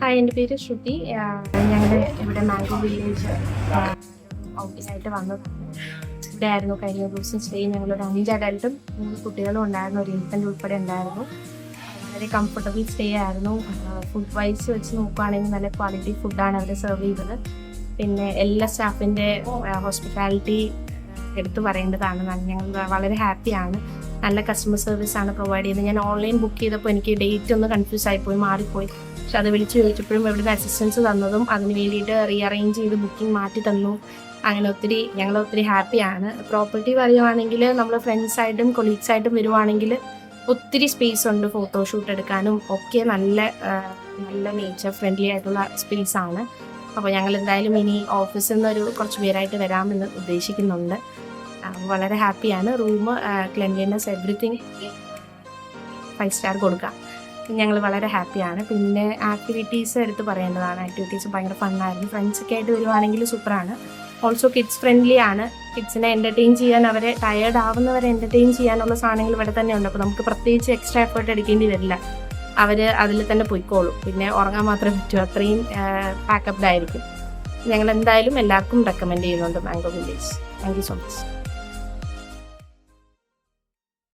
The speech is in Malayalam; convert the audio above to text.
ഹായ്, എൻ്റെ പേര് ശ്രുതി. ഞങ്ങളുടെ ഇവിടെ മാംഗോ വില്ലേജ് ഓഫീസായിട്ട് വന്നതാണ്. ഇവിടെ ആയിരുന്നു കഴിഞ്ഞ ദിവസം സ്റ്റേ. ഞങ്ങളൊരു 5 അഡൽട്ടും 3 കുട്ടികളും ഉണ്ടായിരുന്നു, ഒരു ഇൻഫൻറ്റ് ഉൾപ്പെടെ ഉണ്ടായിരുന്നു. വളരെ കംഫർട്ടബിൾ സ്റ്റേ ആയിരുന്നു. ഫുഡ് വൈസ് വെച്ച് നോക്കുകയാണെങ്കിൽ നല്ല ക്വാളിറ്റി ഫുഡാണ് അവർ സെർവ് ചെയ്തത്. പിന്നെ എല്ലാ സ്റ്റാഫിൻ്റെ ഹോസ്പിറ്റാലിറ്റി എടുത്തു പറയേണ്ടതാണ്. ഞങ്ങൾ വളരെ ഹാപ്പിയാണ്. നല്ല കസ്റ്റമർ സർവീസാണ് പ്രൊവൈഡ് ചെയ്യുന്നത്. ഞാൻ ഓൺലൈൻ ബുക്ക് ചെയ്തപ്പോൾ എനിക്ക് ഡേറ്റ് ഒന്ന് കൺഫ്യൂസ് ആയിപ്പോയി, മാറിപ്പോയി. പക്ഷെ അത് വിളിച്ച് ചോദിച്ചപ്പോഴും ഇവിടുത്തെ അസിസ്റ്റൻസ് തന്നതും അതിന് വേണ്ടിയിട്ട് റീഅറേഞ്ച് ചെയ്ത് ബുക്കിംഗ് മാറ്റി തന്നു. അങ്ങനെ ഞങ്ങൾ ഒത്തിരി ഹാപ്പിയാണ്. പ്രോപ്പർട്ടി പറയുവാണെങ്കിൽ നമ്മൾ ഫ്രണ്ട്സായിട്ടും കൊളീഗ്സായിട്ടും വരുവാണെങ്കിൽ ഒത്തിരി സ്പേസ് ഉണ്ട്, ഫോട്ടോഷൂട്ട് എടുക്കാനും ഒക്കെ നല്ല നേച്ചർ ഫ്രണ്ട്ലി ആയിട്ടുള്ള സ്പേസാണ്. അപ്പോൾ ഞങ്ങൾ എന്തായാലും ഇനി ഓഫീസിൽ നിന്ന് കുറച്ച് പേരായിട്ട് വരാമെന്ന് ഉദ്ദേശിക്കുന്നുണ്ട്. വളരെ ഹാപ്പിയാണ്. റൂം, ക്ലെൻലിനെസ്, എവറിത്തിങ് 5 സ്റ്റാർ കൊടുക്കാം. ഞങ്ങൾ വളരെ ഹാപ്പിയാണ്. പിന്നെ ആക്ടിവിറ്റീസ് എടുത്ത് പറയേണ്ടതാണ്. ആക്ടിവിറ്റീസ് ഭയങ്കര ഫണ്ണായിരുന്നു. ഫ്രണ്ട്സൊക്കെ ആയിട്ട് വരുവാണെങ്കിൽ സൂപ്പറാണ്. ഓൾസോ കിഡ്സ് ഫ്രണ്ട്ലി ആണ്. കിഡ്സിനെ എൻ്റർടൈൻ ചെയ്യാൻ, അവരെ ടയേർഡ് ആവുന്നവരെ എൻ്റർടൈൻ ചെയ്യാനുള്ള സാധനങ്ങൾ ഇവിടെ തന്നെ ഉണ്ട്. അപ്പോൾ നമുക്ക് പ്രത്യേകിച്ച് എക്സ്ട്രാ എഫേർട്ട് എടുക്കേണ്ടി വരില്ല. അവർ അതിൽ തന്നെ പൊയ്ക്കോളും. പിന്നെ ഉറങ്ങാൻ മാത്രമേ പറ്റൂ, അത്രയും പാക്കപ്ഡ് ആയിരിക്കും. ഞങ്ങൾ എന്തായാലും എല്ലാവർക്കും റെക്കമെൻഡ് ചെയ്യുന്നുണ്ട് mango village. Thank you so much.